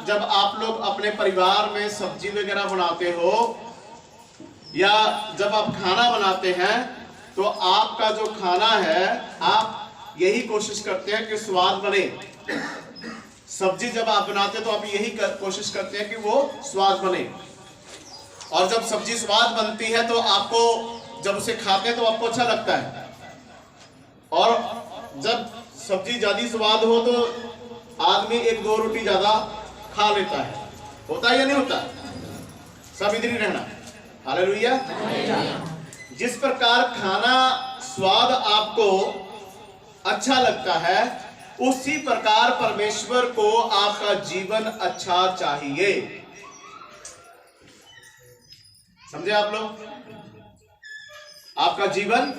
जब आप लोग अपने परिवार में सब्जी वगैरह बनाते हो या जब आप खाना बनाते हैं तो आपका जो खाना है आप यही कोशिश करते हैं कि स्वाद बने। सब्जी जब आप बनाते हैं तो आप यही कोशिश करते हैं कि वो स्वाद बने। और जब सब्जी स्वाद बनती है तो आपको जब उसे खाते हैं तो आपको अच्छा लगता है। और जब सब्जी ज्यादा स्वाद हो तो आदमी एक दो रोटी ज्यादा खा लेता है। होता है या नहीं होता? सब इधर ही रहना। हालेलुया। जिस प्रकार खाना स्वाद आपको अच्छा लगता है उसी प्रकार परमेश्वर को आपका जीवन अच्छा चाहिए। समझे आप लोग? आपका जीवन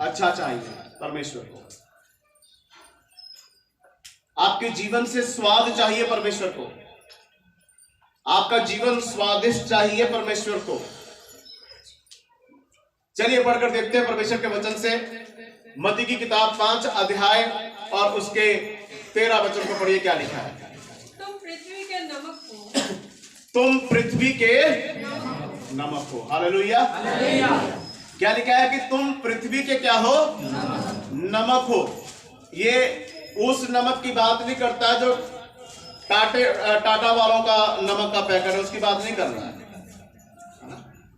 अच्छा चाहिए परमेश्वर को। आपके जीवन से स्वाद चाहिए परमेश्वर को। आपका जीवन स्वादिष्ट चाहिए परमेश्वर को। चलिए पढ़कर देखते हैं परमेश्वर के वचन से। मत्ती की किताब 5 अध्याय और उसके 13 वचन को पढ़िए। क्या लिखा है? तुम पृथ्वी के नमक हो। तुम पृथ्वी के नमक हो। हालेलुया। क्या लिखा है? कि तुम पृथ्वी के क्या हो? नमक हो। ये उस नमक की बात नहीं करता जो टाटा वालों का नमक का पैकेट है, उसकी बात नहीं कर रहा है।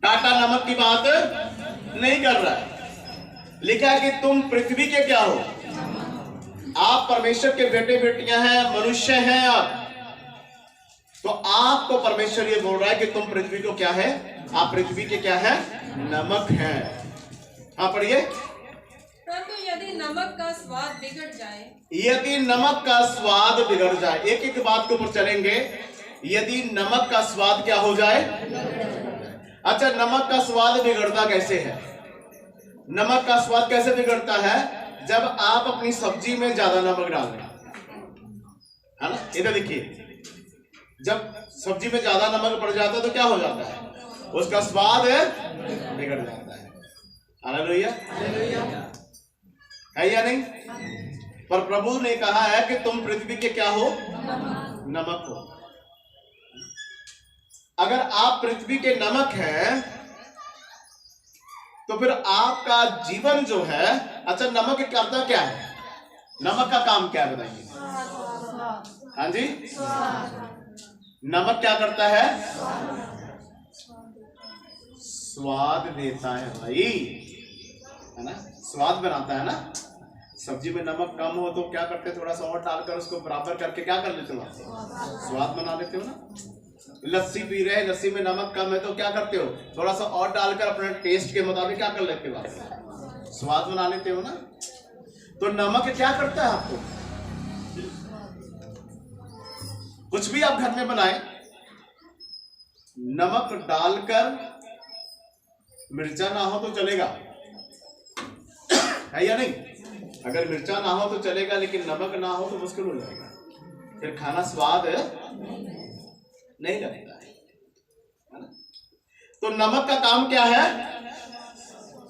टाटा नमक की बात नहीं कर रहा है। लिखा है कि तुम पृथ्वी के क्या हो? आप परमेश्वर के बेटे बेटियां हैं, मनुष्य हैं आप। तो आपको परमेश्वर ये बोल रहा है कि तुम पृथ्वी को क्या है? आप पृथ्वी के क्या है? नमक हैं। हाँ पढ़िए। परंतु यदि नमक का स्वाद बिगड़ जाए, यदि नमक का स्वाद बिगड़ जाए, एक एक बात के ऊपर चलेंगे। यदि नमक का स्वाद क्या हो जाए? अच्छा, नमक का स्वाद बिगड़ता कैसे है? नमक का स्वाद कैसे बिगड़ता है? जब आप अपनी सब्जी में ज्यादा नमक डाल दें, है ना? इधर देखिए, जब सब्जी में ज्यादा नमक पड़ जाता है तो क्या हो जाता है? उसका स्वाद बिगड़ जाता है। हालेलुया। है या नहीं? पर प्रभु ने कहा है कि तुम पृथ्वी के क्या हो? नमक हो। अगर आप पृथ्वी के नमक हैं तो फिर आपका जीवन जो है, अच्छा नमक करता क्या है? नमक का काम क्या है बताइए? हाँ जी, नमक क्या करता है? स्वाद देता है भाई, है ना? स्वाद बनाता है ना। सब्जी में नमक कम हो तो क्या करते? थोड़ा सा और डालकर उसको बराबर करके क्या कर लेते हो? स्वाद बना लेते हो ना। लस्सी पी रहे हैं, लस्सी में नमक कम है तो क्या करते हो? थोड़ा सा और डालकर अपने टेस्ट के मुताबिक क्या कर लेते हो? स्वाद बना लेते हो ना। तो नमक क्या करता है आपको? कुछ भी आप घर में बनाए, नमक डालकर मिर्चा ना हो तो चलेगा, है या नहीं? अगर मिर्चा ना हो तो चलेगा, लेकिन नमक ना हो तो मुश्किल हो जाएगा, फिर खाना स्वाद नहीं लगता है ना? तो नमक का काम क्या है?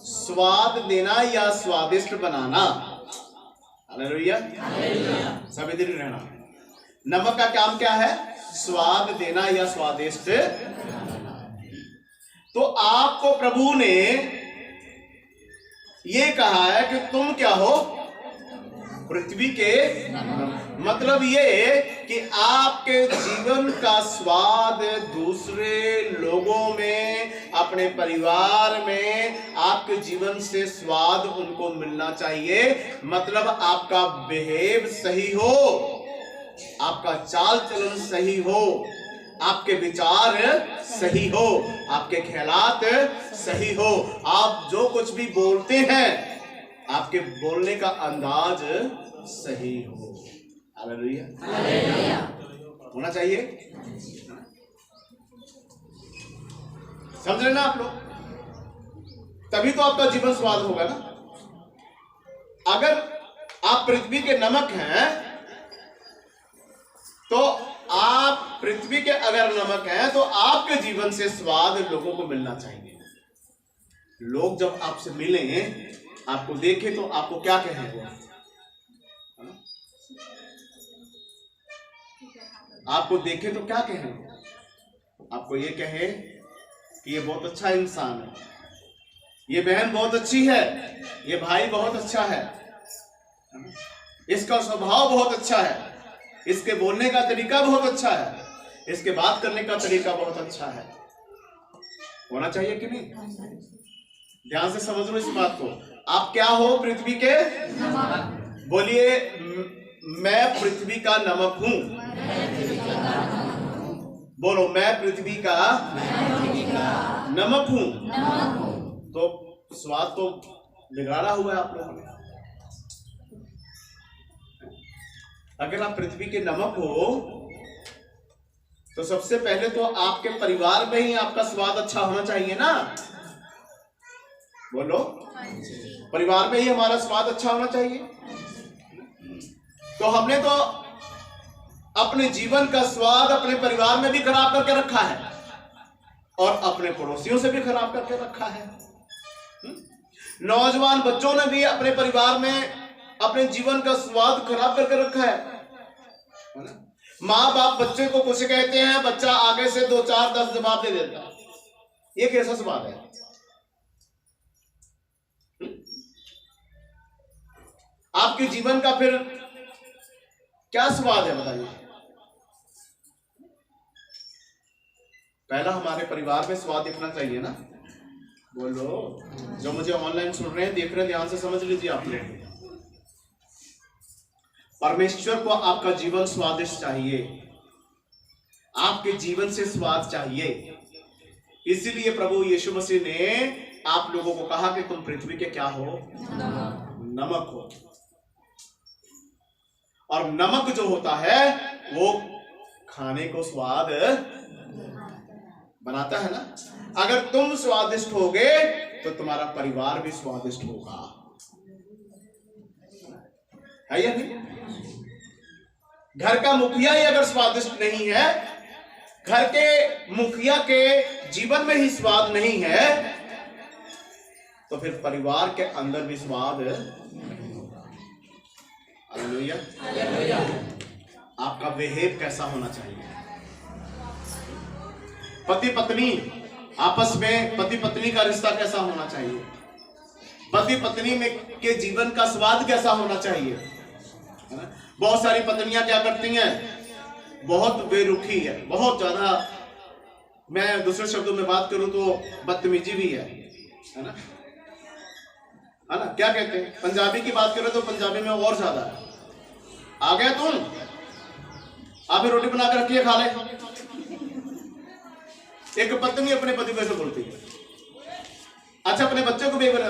स्वाद देना या स्वादिष्ट बनाना। हालेलुया। सब इधर रहना। नमक का काम क्या है? स्वाद देना या स्वादिष्ट बनाना। तो आपको प्रभु ने ये कहा है कि तुम क्या हो? पृथ्वी के। मतलब ये कि आपके जीवन का स्वाद दूसरे लोगों में, अपने परिवार में, आपके जीवन से स्वाद उनको मिलना चाहिए। मतलब आपका बिहेव सही हो, आपका चाल चलन सही हो, आपके विचार सही हो, आपके ख्यालात सही हो, आप जो कुछ भी बोलते हैं आपके बोलने का अंदाज सही हो। हालेलुया। होना चाहिए। समझ रहे ना आप लोग? तभी तो आपका जीवन स्वाद होगा ना। अगर आप पृथ्वी के नमक हैं तो आप पृथ्वी के अगर नमक हैं तो आपके जीवन से स्वाद लोगों को मिलना चाहिए। लोग जब आपसे मिलें, आपको देखें तो आपको क्या कहेंगे? आपको देखे तो क्या कहें? आपको ये कहे कि ये बहुत अच्छा इंसान है, ये बहन बहुत अच्छी है, ये भाई बहुत अच्छा है, इसका स्वभाव बहुत अच्छा है, इसके बोलने का तरीका बहुत अच्छा है, इसके बात करने का तरीका बहुत अच्छा है। होना चाहिए कि नहीं? ध्यान से समझ लो इस बात को। आप क्या हो? पृथ्वी के नमक। बोलिए, मैं पृथ्वी का नमक हूं। बोलो, मैं पृथ्वी का नमक हूं। तो स्वाद तो बिगाड़ा हुआ है आप लोगों ने। अगर आप पृथ्वी के नमक हो तो सबसे पहले तो आपके परिवार में ही आपका स्वाद अच्छा होना चाहिए ना। बोलो, परिवार में ही हमारा स्वाद अच्छा होना चाहिए। तो हमने तो अपने जीवन का स्वाद अपने परिवार में भी खराब करके रखा है और अपने पड़ोसियों से भी खराब करके रखा है। नौजवान बच्चों ने भी अपने परिवार में अपने जीवन का स्वाद खराब करके रखा है ना। माँ बाप बच्चे को कुछ कहते हैं, बच्चा आगे से 2 4 10 जवाब दे देता है। ये कैसा स्वाद है? आपके जीवन का फिर क्या स्वाद है बताइए? पहला हमारे परिवार में स्वाद दिखना चाहिए ना। बोलो, जो मुझे ऑनलाइन सुन रहे हैं, देख रहे हैं, ध्यान से समझ लीजिए। आप लोग, परमेश्वर को आपका जीवन स्वादिष्ट चाहिए, आपके जीवन से स्वाद चाहिए। इसीलिए प्रभु यीशु मसीह ने आप लोगों को कहा कि तुम पृथ्वी के क्या हो? नमक हो। और नमक जो होता है वो खाने को स्वाद बनाता है ना। अगर तुम स्वादिष्ट होगे तो तुम्हारा परिवार भी स्वादिष्ट होगा, है या नहीं? घर का मुखिया ही अगर स्वादिष्ट नहीं है, घर के मुखिया के जीवन में ही स्वाद नहीं है, तो फिर परिवार के अंदर भी स्वाद नहीं होगा। हालेलुया। आपका बिहेव कैसा होना चाहिए? पति पत्नी आपस में, पति पत्नी का रिश्ता कैसा होना चाहिए? पति पत्नी में के जीवन का स्वाद कैसा होना चाहिए? बहुत सारी पत्नियां क्या करती हैं? बहुत बेरुखी है, बहुत ज्यादा, मैं दूसरे शब्दों में बात करूं तो बदतमीजी भी है ना, है ना? क्या कहते हैं? पंजाबी की बात करें तो पंजाबी में और ज्यादा है। आ गया तुम, आप रोटी बना कर रखिए, खा ले। एक पत्नी अपने पति को ऐसे बोलती है। अच्छा, अपने बच्चे को भी बोला,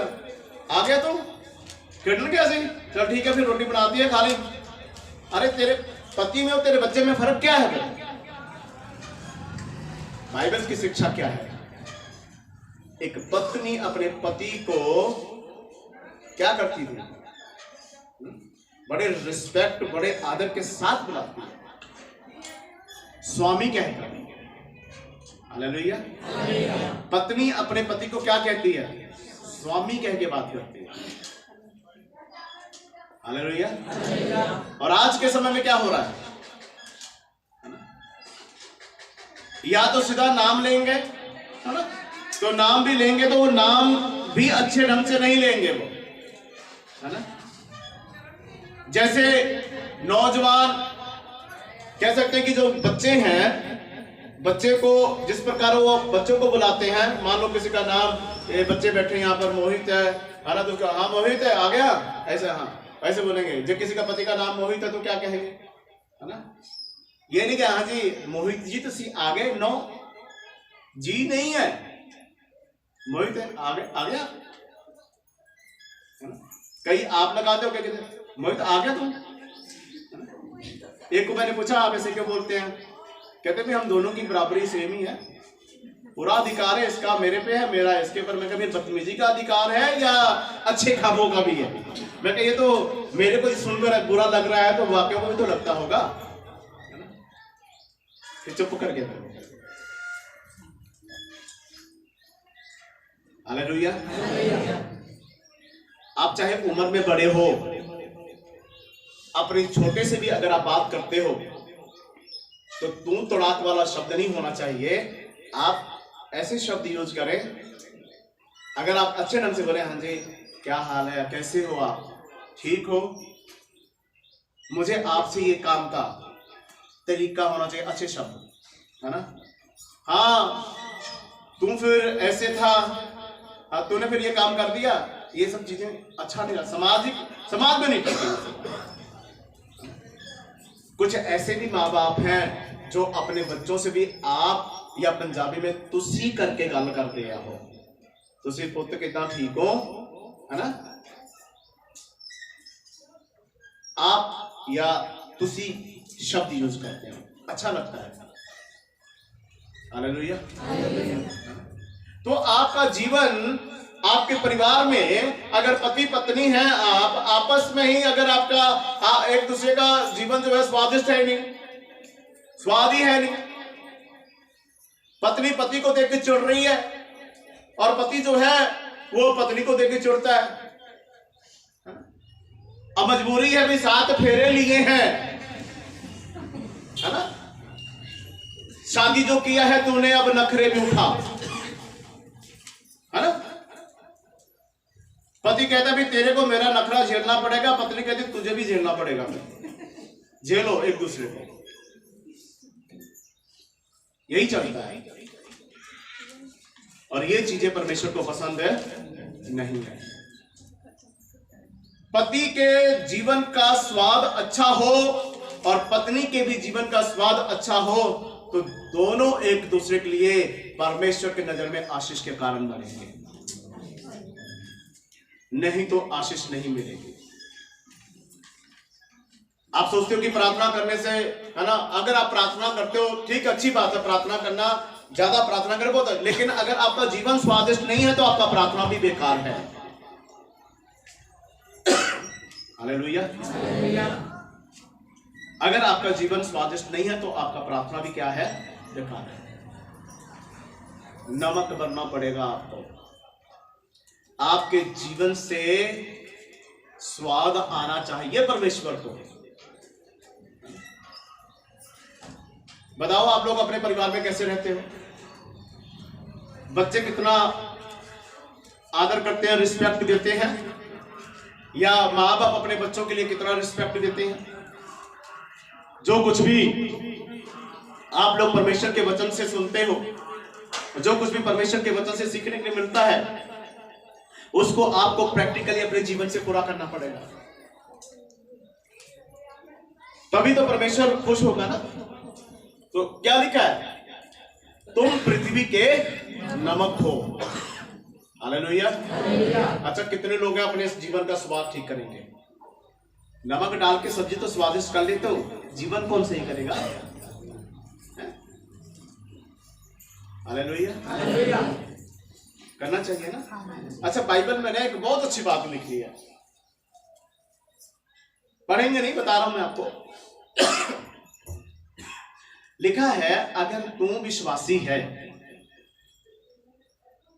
आ गया तुम, खेलने कैसे? चल ठीक है, फिर रोटी बनाती है, खा ले। अरे तेरे पति में और तेरे बच्चे में फर्क क्या है? बाइबल की शिक्षा क्या है? एक पत्नी अपने पति को क्या करती थी? बड़े रिस्पेक्ट, बड़े आदर के साथ बुलाती है, स्वामी कहकर। हालेलुया। पत्नी अपने पति को क्या कहती है? स्वामी कह के बात करती है। हालेलुया। और आज के समय में क्या हो रहा है? या तो सीधा नाम लेंगे, है ना? तो नाम भी लेंगे तो वो नाम भी अच्छे ढंग से नहीं लेंगे वो, है ना? जैसे नौजवान कह सकते हैं कि जो बच्चे हैं, बच्चे को जिस प्रकार वो बच्चों को बुलाते हैं, मान लो किसी का नाम, ये बच्चे बैठे यहाँ पर, मोहित है ना, तो क्या, हाँ मोहित है, आ गया, ऐसे, हाँ ऐसे बोलेंगे। जब किसी का पति का नाम मोहित है तो क्या कहेंगे, है ना? ये नहीं कि हाँ जी मोहित जी तो सी आ गए, नो जी नहीं है, मोहित है, आ गया, है ना? कई आप लगाते हो, क्या कहते हैं? मोहित आ गया तुम। एक को मैंने पूछा, आप ऐसे क्यों बोलते हैं? कहते भी हम दोनों की बराबरी सेम ही है, पूरा अधिकार है इसका मेरे पे है, मेरा इसके ऊपर। मैं कभी बदतमीजी का अधिकार है या अच्छे कामों का भी है? मैं कह, ये तो मेरे को सुनकर बुरा लग रहा है तो वाक्यों को भी तो लगता होगा, है ना? फिर चुप करके हालेलुया। आप चाहे उम्र में बड़े हो, अपने छोटे से भी अगर आप बात करते हो तो तू तड़ाक वाला शब्द नहीं होना चाहिए। आप ऐसे शब्द यूज करें, अगर आप अच्छे ढंग से बोले, हाँ जी क्या हाल है, कैसे हो आप, ठीक हो, मुझे आपसे ये काम था, तरीका होना चाहिए, अच्छे शब्द, है ना। हाँ तुम फिर ऐसे था, हाँ तूने फिर ये काम कर दिया, ये सब चीजें अच्छा नहीं लगता, समाज में नहीं करती। कुछ ऐसे भी माँ बाप हैं जो अपने बच्चों से भी आप या पंजाबी में तुसी करके गल करते हैं, हो तुसी पुत्र कितना ठीक हो, है ना, आप या तुसी शब्द यूज करते हैं, अच्छा लगता है। हालेलुया। तो आपका जीवन, आपके परिवार में अगर पति पत्नी है, आप आपस में ही अगर आपका एक दूसरे का जीवन जो है स्वादिष्ट है नहीं, स्वाद ही है नहीं, पत्नी पति को देख के चिढ़ रही है और पति जो है वो पत्नी को देख के चिढ़ता है, अब मजबूरी है भी 7 फेरे लिए हैं, है ना, शादी जो किया है तूने अब नखरे भी उठा, है ना। पति कहता भी तेरे को मेरा नखरा झेलना पड़ेगा, पत्नी कहती तुझे भी झेलना पड़ेगा, झेलो एक दूसरे को, यही चलता है। और ये चीजें परमेश्वर को पसंद है नहीं है। पति के जीवन का स्वाद अच्छा हो और पत्नी के भी जीवन का स्वाद अच्छा हो तो दोनों एक दूसरे के लिए परमेश्वर के नजर में आशीष के कारण बनेंगे, नहीं तो आशीष नहीं मिलेगी। आप सोचते हो कि प्रार्थना करने से, है ना, अगर आप प्रार्थना करते हो ठीक अच्छी बात है, प्रार्थना करना, ज्यादा प्रार्थना करें बहुत, लेकिन अगर आपका जीवन स्वादिष्ट नहीं है तो आपका प्रार्थना भी बेकार है। हालेलुया। अगर आपका जीवन स्वादिष्ट नहीं है तो आपका प्रार्थना भी क्या है, बेकार है। नमक बनना पड़ेगा आपको, आपके जीवन से स्वाद आना चाहिए परमेश्वर को। बताओ आप लोग अपने परिवार में कैसे रहते हो, बच्चे कितना आदर करते हैं, रिस्पेक्ट देते हैं, या माँ बाप अपने बच्चों के लिए कितना रिस्पेक्ट देते हैं। जो कुछ भी आप लोग परमेश्वर के वचन से सुनते हो, जो कुछ भी परमेश्वर के वचन से सीखने के लिए मिलता है, उसको आपको प्रैक्टिकली अपने जीवन से पूरा करना पड़ेगा, तभी तो परमेश्वर खुश होगा ना। तो क्या लिखा है, तुम पृथ्वी के नमक हो। हालेलुया। अच्छा, कितने लोग हैं अपने जीवन का स्वाद ठीक करेंगे? नमक डाल के सब्जी तो स्वादिष्ट कर लेते हो, जीवन कौन सही करेगा? हालेलुया। करना चाहिए ना। अच्छा, बाइबल में ना एक बहुत अच्छी बात लिखी है, पढ़ेंगे नहीं, बता रहा हूं मैं आपको। लिखा है, अगर तू विश्वासी है,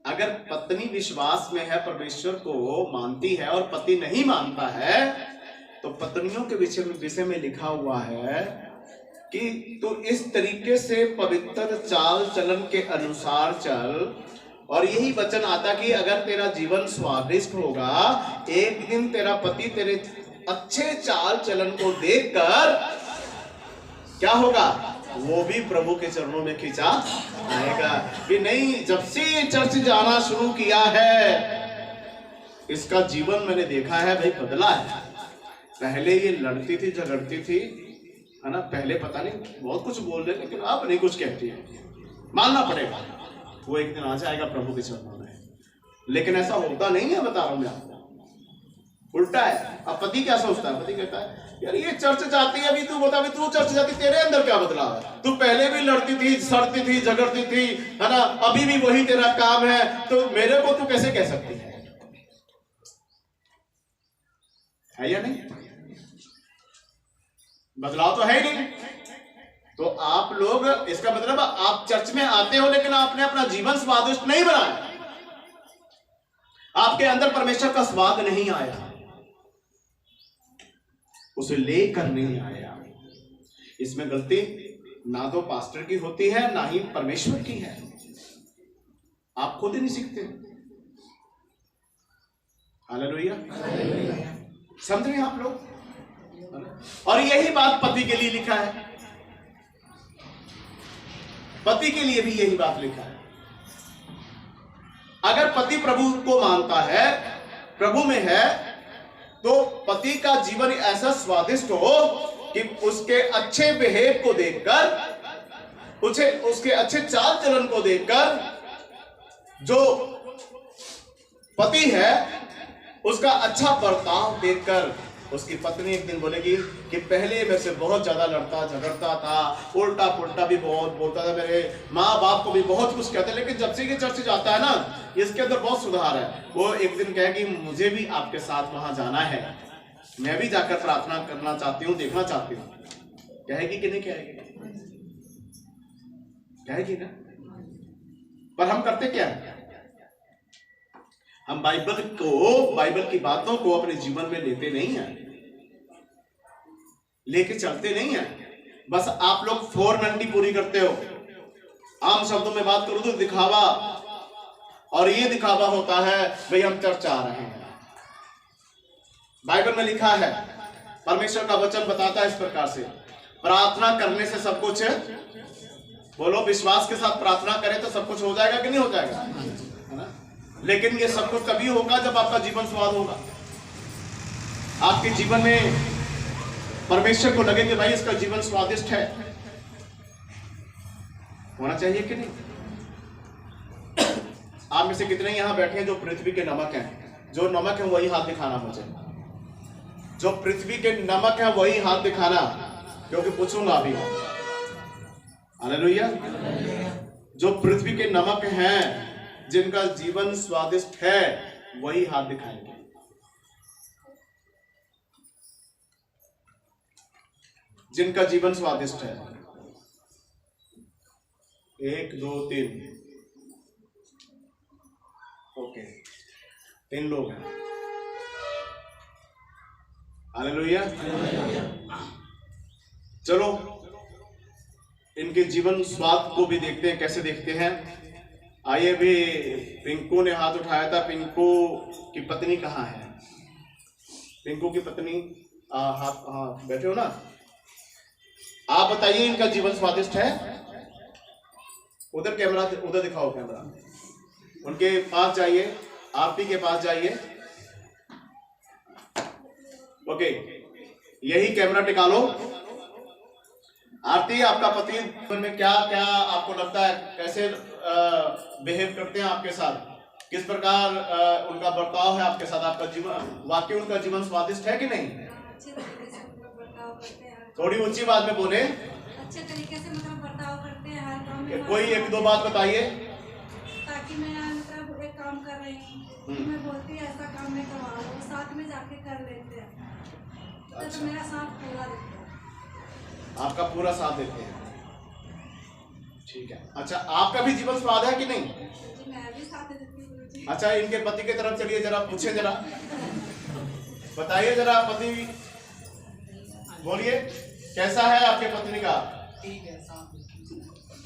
अगर पत्नी विश्वास में है, परमेश्वर को मानती है और पति नहीं मानता है, तो पत्नियों के विषय में लिखा हुआ है कि तू इस तरीके से पवित्र चाल चलन के अनुसार चल। और यही वचन आता कि अगर तेरा जीवन स्वादिष्ट होगा, एक दिन तेरा पति तेरे अच्छे चाल चलन को देखकर क्या होगा, वो भी प्रभु के चरणों में खींचा आएगा। कि नहीं, जब से चर्च जाना शुरू किया है, इसका जीवन मैंने देखा है भाई, बदला है। पहले ये लड़ती थी, झगड़ती थी, है ना, पहले पता नहीं बहुत कुछ बोल रहे, लेकिन अब नहीं कुछ कहती है। मानना पड़ेगा, वो एक दिन आ जाएगा प्रभु के चरणों में। लेकिन ऐसा होता नहीं है, बता रहा हूं मैं आपको, उल्टा है। अब पति क्या सोचता है, पति कहता है यार ये चर्च जाती है, अभी तू बता, अभी तू चर्च जाती, तेरे अंदर क्या बदलाव है? तू पहले भी लड़ती थी, सड़ती थी, झगड़ती थी, है ना, अभी भी वही तेरा काम है, तो मेरे को तू कैसे कह सकती है या नहीं? बदलाव तो है ही नहीं। तो आप लोग, इसका मतलब आप चर्च में आते हो लेकिन आपने अपना जीवन स्वादिष्ट नहीं बनाया, आपके अंदर परमेश्वर का स्वाद नहीं आया, उसे लेकर नहीं आया। इसमें गलती ना तो पास्टर की होती है ना ही परमेश्वर की है। आप खुद ही नहीं सीखते। हालेलुया, समझ रहे हैं आप लोग। और यही बात पति के लिए लिखा है, पति के लिए भी यही बात लिखा है। अगर पति प्रभु को मानता है, प्रभु में है, तो पति का जीवन ऐसा स्वादिष्ट हो कि उसके अच्छे बिहेव को देखकर, उसके अच्छे चाल चलन को देखकर जो पति है उसका अच्छा बर्ताव देखकर उसकी पत्नी एक दिन बोलेगी कि पहले मेरे से बहुत ज्यादा लड़ता झगड़ता था, उल्टा पुल्टा भी बहुत बोलता था, मेरे माँ बाप को भी बहुत कुछ कहता है, लेकिन जब से ये चर्च जाता है ना, इसके अंदर बहुत सुधार है। वो एक दिन कहेगी मुझे भी आपके साथ वहां जाना है, मैं भी जाकर प्रार्थना करना चाहती हूँ, देखना चाहती हूँ। कहेगी कि नहीं कहेगी? कहेगी ना। पर हम करते क्या है? हम बाइबल की बातों को अपने जीवन में लेते नहीं हैं, लेके चलते नहीं हैं। बस आप लोग फॉर्मेलिटी पूरी करते हो। आम शब्दों में बात करूं तो दिखावा, और ये दिखावा होता है भाई हम चर्च आ रहे हैं। बाइबल में लिखा है, परमेश्वर का वचन बताता है इस प्रकार से, प्रार्थना करने से सब कुछ, बोलो विश्वास के साथ प्रार्थना करें तो सब कुछ हो जाएगा कि नहीं हो जाएगा, है ना। लेकिन ये सब कुछ तभी होगा जब आपका जीवन स्वाद होगा। आपके जीवन में परमेश्वर को लगे कि भाई इसका जीवन स्वादिष्ट है, होना चाहिए कि नहीं। आप में से कितने यहां बैठे हैं जो पृथ्वी के नमक हैं? जो नमक है वही हाथ दिखाना मुझे, जो पृथ्वी के नमक है वही हाथ दिखाना, क्योंकि पूछूंगा अभी। हालेलुया। जो पृथ्वी के नमक हैं, जिनका जीवन स्वादिष्ट है, वही हाथ दिखाएंगे। जिनका जीवन स्वादिष्ट है। 1 2 3, ओके, 3 लोग हैं। हालेलुया। चलो इनके जीवन स्वाद को भी देखते हैं, कैसे देखते हैं। आइए, भी पिंकू ने हाथ उठाया था। पिंकू की पत्नी कहाँ है? पिंकू की पत्नी हाथ, हाँ बैठे हो ना। आप बताइए इनका जीवन स्वादिष्ट है? उधर कैमरा, उधर दिखाओ कैमरा, उनके पास जाइए, आरती के पास जाइए। ओके, यही कैमरा टिका लो। आरती, आपका पति जीवन में क्या क्या आपको लगता है, कैसे बिहेव करते हैं आपके साथ, किस प्रकार उनका बर्ताव है आपके साथ? आपका जीवन, वाकई उनका जीवन स्वादिष्ट है कि नहीं? अच्छे तरीके से बर्ताव करते हैं। थोड़ी ऊंची बात में बोले। अच्छे तरीके से बर्ताव करते हैं हर काम में। कोई 1-2 बात बताइए। ताकि मैं एक काम कर रही हूँ, मैं बोलती है ऐसा काम मैं करवा रहा हूँ, साथ में जाके कर लेते हैं। अच्छा। तो मेरा साथ पूरा देते हैं। आपका पूरा साथ देते हैं, ठीक है। अच्छा, आपका भी जीवन स्वाद है कि नहीं? जी, मैं भी साथ देती हूँ। अच्छा, इनके पति की तरफ चलिए जरा, पूछे जरा, बताइए जरा, पति बोलिए कैसा है आपके पत्नी का? ठीक है, साथ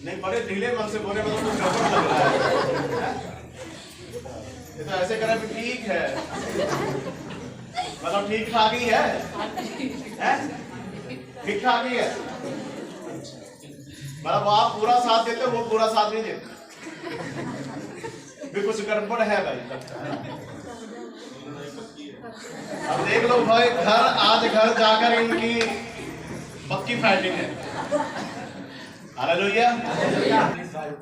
नहीं, बड़े ढीले मन से बोले, मतलब कुछ गड़बड़ लग रहा है। ये तो ऐसे करें कि ठीक है, मतलब ठीक ठाक ही है, ठीक ठाक ही है। मतलब आप पूरा साथ देते, वो पूरा साथ नहीं देते, भी कुछ गड़बड़ है भाई। अब देख लो भाई, आज घर जाकर इनकी पक्की फाइटिंग है। हालेलुया।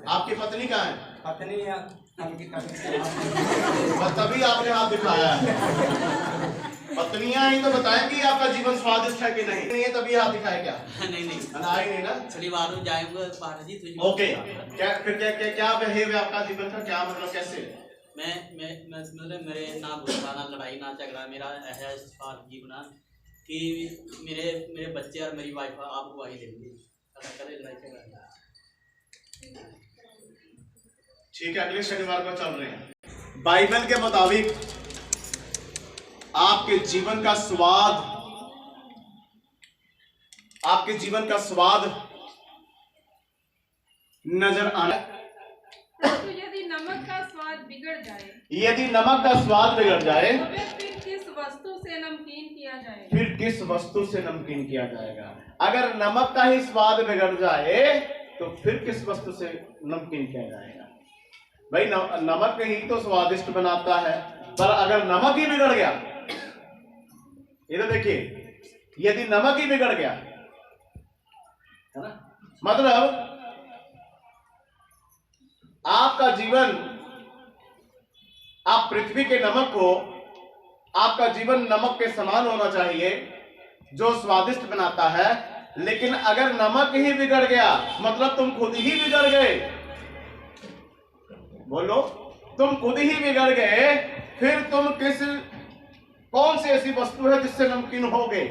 आपकी पत्नी कहाँ है? पत्नी तभी आपने हाथ दिखाया है। पत्नियां ही तो बताएंगी आपका जीवन स्वादिष्ट है कि नहीं। नहीं है तभी हाथ दिखाए क्या? नहीं नहीं ना, शनिवार को जाएंगे पाठा जी तुझे। ओके, क्या फिर क्या बिहेव है आपका जीवन का, क्या मतलब कैसे? मैं मतलब मेरे ना गुस्सा, ना लड़ाई, ना झगड़ा, मेरा है स्वार्थ जीवन कि मेरे बच्चे और मेरी वाइफ आप गवाही देंगे, करे लड़ाई झगड़ा। ठीक है, अगले शनिवार को चल रहे हैं। बाइबल के मुताबिक आपके जीवन का स्वाद, आपके जीवन का स्वाद नजर आना। परंतु यदि नमक का स्वाद बिगड़ जाए यदि नमक का स्वाद बिगड़ जाए तो फिर किस वस्तु से नमकीन किया जाए? फिर किस वस्तु से नमकीन किया जाएगा? अगर नमक का ही स्वाद बिगड़ जाए तो फिर किस वस्तु से नमकीन किया जाएगा? भाई नमक ही तो स्वादिष्ट बनाता है, पर अगर नमक ही बिगड़ गया, इधर देखिए, यदि नमक ही बिगड़ गया है ना, मतलब आपका जीवन, आप पृथ्वी के नमक हो, आपका जीवन नमक के समान होना चाहिए जो स्वादिष्ट बनाता है। लेकिन अगर नमक ही बिगड़ गया, मतलब तुम खुद ही बिगड़ गए, बोलो, तुम खुद ही बिगड़ गए, फिर तुम कौन सी ऐसी वस्तु है जिससे नमकीन होगे?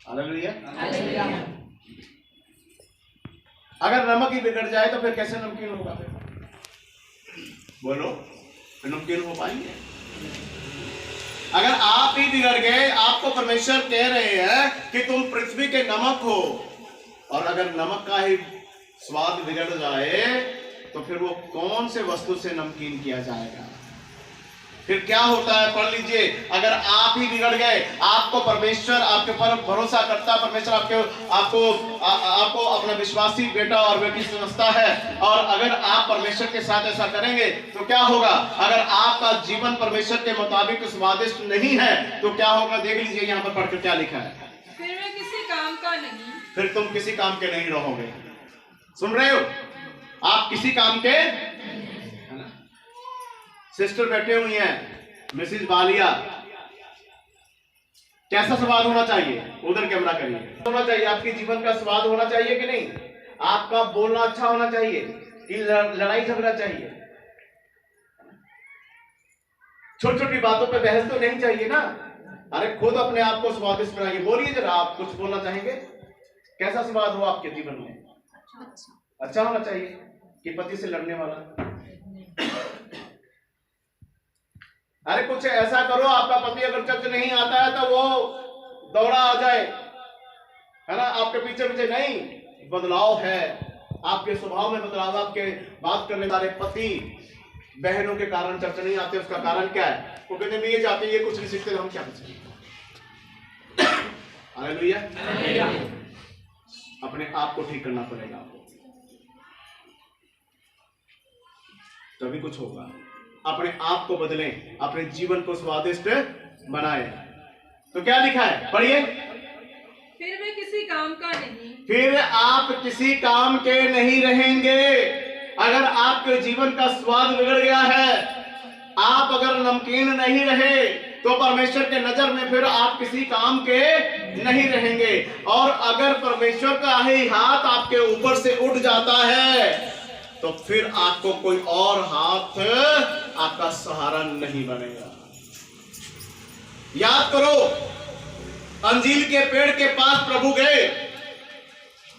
हालेलुया। अगर नमक ही बिगड़ जाए तो फिर कैसे नमकीन होगा? बोलो, फिर नमकीन हो पाएंगे? अगर आप ही बिगड़ गए, आपको परमेश्वर कह रहे हैं कि तुम पृथ्वी के नमक हो, और अगर नमक का ही स्वाद बिगड़ जाए तो फिर वो कौन से वस्तु से नमकीन किया जाएगा? फिर क्या होता है? पढ़ लीजिए, अगर आप ही बिगड़ गए, आपको परमेश्वर आपके पर भरोसा करता, परमेश्वर आपको अपना विश्वासी बेटा और बेटी समझता है, और अगर आप परमेश्वर के साथ ऐसा करेंगे तो क्या होगा? अगर आपका जीवन परमेश्वर के मुताबिक स्वादिष्ट नहीं है तो क्या होगा? देख लीजिए यहाँ पर पढ़कर क्या लिखा है। फिर मैं किसी काम का नहीं, फिर तुम किसी काम के नहीं रहोगे। सुन रहे हो? आप किसी काम के, है ना? सिस्टर बैठे हुई हैं, मिसिज बालिया, कैसा स्वाद होना चाहिए? उधर कैमरा करिए। होना चाहिए, आपके जीवन का स्वाद होना चाहिए कि नहीं? आपका बोलना अच्छा होना चाहिए कि लड़ाई झगड़ा चाहिए? छोटी छोटी बातों पे बहस तो नहीं चाहिए ना। अरे खुद अपने आप को स्वादिष्ट बनाइए। बोलिए जरा, आप कुछ बोलना चाहेंगे? कैसा स्वाद हो आपके जीवन में? अच्छा होना चाहिए कि पति से लड़ने वाला? अरे कुछ ऐसा करो, आपका पति अगर चर्च नहीं आता है तो वो दौड़ा आ जाए, है ना, आपके पीछे पीछे। नहीं, बदलाव है आपके स्वभाव में, बदलाव आपके बात करने वाले पति बहनों के कारण चर्च नहीं आते। उसका कारण क्या है? वो कहते ये जाते, ये कुछ नहीं सीखते, हम क्या करें? हालेलुया। अपने आप को ठीक करना पड़ेगा आपको, तभी कुछ होगा। अपने आप को बदलें, अपने जीवन को स्वादिष्ट बनाएं। तो क्या लिखा है? पढ़िए। फिर मैं किसी काम का नहीं, फिर आप किसी काम के नहीं रहेंगे। अगर आपके जीवन का स्वाद बिगड़ गया है, आप अगर नमकीन नहीं रहे, तो परमेश्वर के नजर में फिर आप किसी काम के नहीं रहेंगे। और अगर परमेश्वर का ही हाथ आपके ऊपर से उठ जाता है तो फिर आपको कोई और हाथ आपका सहारा नहीं बनेगा। याद करो, अंजीर के पेड़ के पास प्रभु गए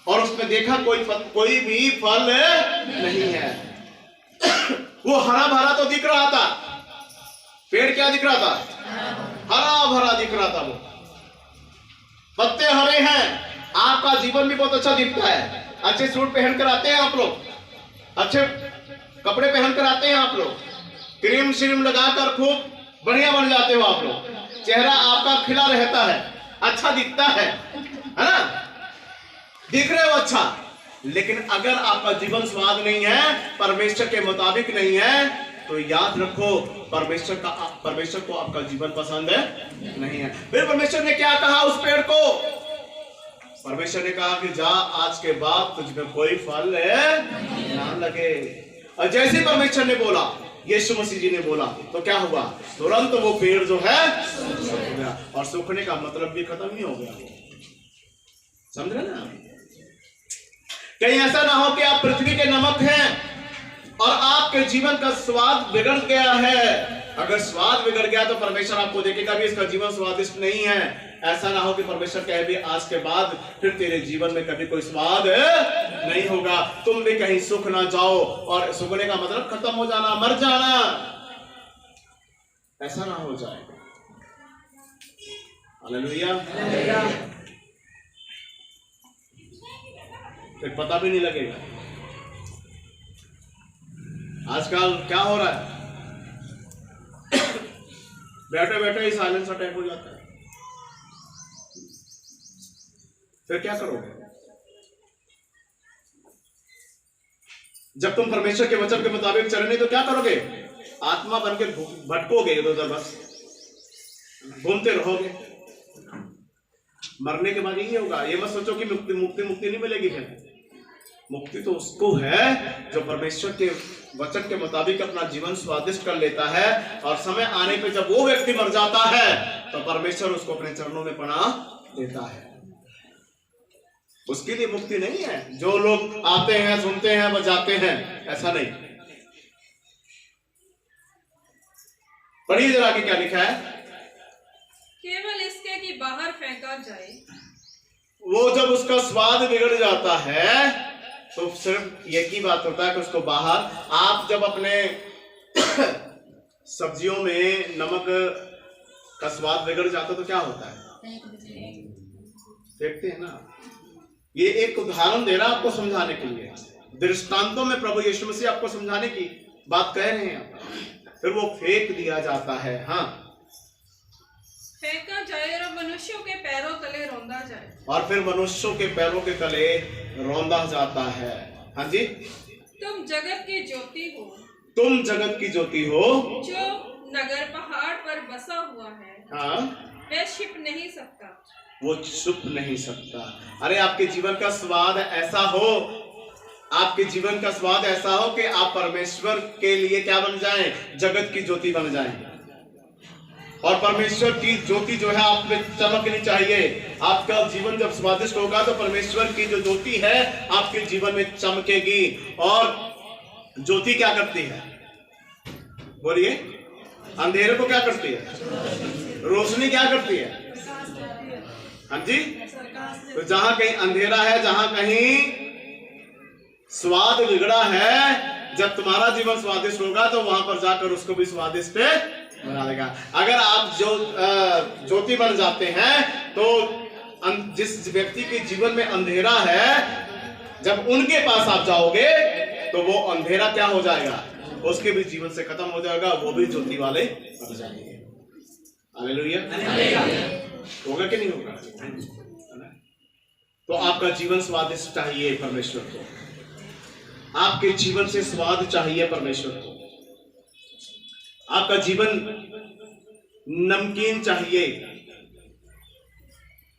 और उसमें देखा कोई भी फल नहीं है। वो हरा भरा तो दिख रहा था, पेड़ क्या दिख रहा था? हरा भरा दिख रहा था। वो पत्ते हरे हैं। आपका जीवन भी बहुत अच्छा दिखता है। अच्छे सूट पहनकर आते हैं आप लोग, अच्छे कपड़े पहनकर आते हैं आप लोग, क्रीम श्रीम लगाकर खूब बढ़िया बन जाते हो आप लोग, चेहरा आपका खिला रहता है, अच्छा दिखता है ना, दिख रहे हो अच्छा। लेकिन अगर आपका जीवन स्वाद नहीं है, परमेश्वर के मुताबिक नहीं है, तो याद रखो परमेश्वर को आपका जीवन पसंद नहीं है। फिर परमेश्वर ने क्या कहा उस पेड़ को? परमेश्वर ने कहा कि जा, आज के बाद तुझ में कोई फल ना लगे। और जैसे परमेश्वर ने बोला, यीशु मसीह जी ने बोला, तो क्या हुआ? तुरंत वो पेड़ जो है सूख गया। और सूखने का मतलब भी खत्म ही हो गया। समझ रहे ना? कहीं ऐसा ना हो कि आप पृथ्वी के नमक हैं और आपके जीवन का स्वाद बिगड़ गया है। अगर स्वाद बिगड़ गया तो परमेश्वर आपको देखेगा भी इसका जीवन स्वादिष्ट नहीं है। ऐसा ना हो कि परमेश्वर कहे भी आज के बाद फिर तेरे जीवन में कभी कोई स्वाद नहीं होगा, तुम भी कहीं सुख ना जाओ। और सुखने का मतलब खत्म हो जाना, मर जाना, ऐसा ना हो जाए। हालेलुया। फिर पता भी नहीं लगेगा। आजकल क्या हो रहा है, बैठे बैठे ही साइलेंस अटैक हो जाता है। फिर क्या करोगे? जब तुम परमेश्वर के वचन के मुताबिक चलने तो क्या करोगे? आत्मा बन के भटकोगे इधर उधर, बस घूमते रहोगे। मरने के बाद यही होगा। ये मत सोचो कि मुक्ति मुक्ति मुक्ति नहीं मिलेगी। फिर मुक्ति तो उसको है जो परमेश्वर के वचन के मुताबिक अपना जीवन स्वादिष्ट कर लेता है, और समय आने पे जब वो व्यक्ति मर जाता है तो परमेश्वर उसको अपने चरणों में पनाह देता है। उसके लिए मुक्ति नहीं है जो लोग आते हैं, सुनते हैं, बजाते हैं, ऐसा नहीं। पढ़िए जरा कि क्या लिखा है। केवल इसके कि बाहर फेंका जाए। वो जब उसका स्वाद बिगड़ जाता है तो सिर्फ एक ही बात होता है कि उसको बाहर, आप जब अपने सब्जियों में नमक का स्वाद बिगड़ जाता है तो क्या होता है? फेंकते हैं ना। ये एक उदाहरण दे रहा आपको समझाने के लिए, दृष्टांतों में प्रभु यीशु मसीह आपको समझाने की बात कह रहे हैं। फिर वो फेंक दिया जाता है। हाँ, फेंका जाए और मनुष्यों के पैरों तले रौंदा जाए। और फिर मनुष्यों के पैरों के तले रौंदा जाता है। हाँ जी, तुम जगत की ज्योति हो। तुम जगत की ज्योति हो। जो नगर पहाड़ पर बसा हुआ है, हाँ, वह छिप नहीं सकता। वो छुप नहीं सकता। अरे आपके जीवन का स्वाद ऐसा हो, आपके जीवन का स्वाद ऐसा हो कि आप परमेश्वर के लिए क्या बन जाएं? जगत की ज्योति बन जाएं। और परमेश्वर की ज्योति जो है आप में चमकनी चाहिए। आपका जीवन जब स्वादिष्ट होगा तो परमेश्वर की जो ज्योति है आपके जीवन में चमकेगी। और ज्योति क्या करती है? बोलिए, अंधेरे को क्या करती है? रोशनी क्या करती है? हाँ जी, तो जहां कहीं अंधेरा है, जहां कहीं स्वाद बिगड़ा है, जब तुम्हारा जीवन स्वादिष्ट होगा तो वहां पर जाकर उसको भी स्वादिष्ट बना देगा। अगर आप जो ज्योति बन जाते हैं तो जिस व्यक्ति के जीवन में अंधेरा है, जब उनके पास आप जाओगे तो वो अंधेरा क्या हो जाएगा? उसके भी जीवन से खत्म हो जाएगा, वो भी ज्योति वाले बन जाएंगे। हालेलुया। होगा कि नहीं होगा? तो आपका जीवन स्वादिष्ट चाहिए परमेश्वर को, आपके जीवन से स्वाद चाहिए परमेश्वर को, आपका जीवन नमकीन चाहिए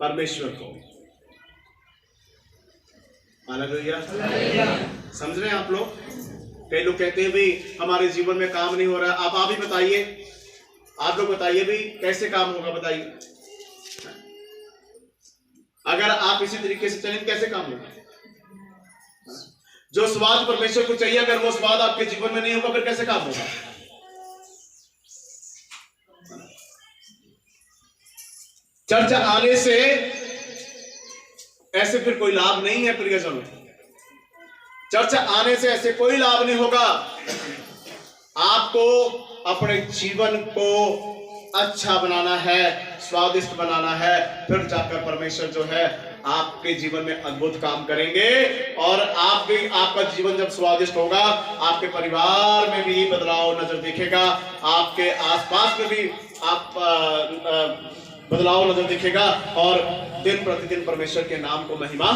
परमेश्वर को। हालेलुया। समझ रहे हैं आप लोग? कई लोग कहते हैं भाई हमारे जीवन में काम नहीं हो रहा है। आप ही बताइए, आप लोग बताइए भाई कैसे काम होगा? बताइए, अगर आप इसी तरीके से चलें कैसे काम होगा? जो स्वाद परमेश्वर को चाहिए, अगर वो स्वाद आपके जीवन में नहीं होगा फिर कैसे काम होगा? चर्च आने से ऐसे फिर कोई लाभ नहीं है प्रियजनों। चर्च आने से ऐसे कोई लाभ नहीं होगा। आपको अपने जीवन को अच्छा बनाना है, स्वादिष्ट बनाना है, फिर जाकर परमेश्वर जो है आपके जीवन में अद्भुत काम करेंगे। और आप भी, आपका जीवन जब स्वादिष्ट होगा, आपके परिवार में भी बदलाव नजर दिखेगा, आपके आसपास में भी आप बदलाव नजर दिखेगा, और दिन प्रतिदिन परमेश्वर के नाम को महिमा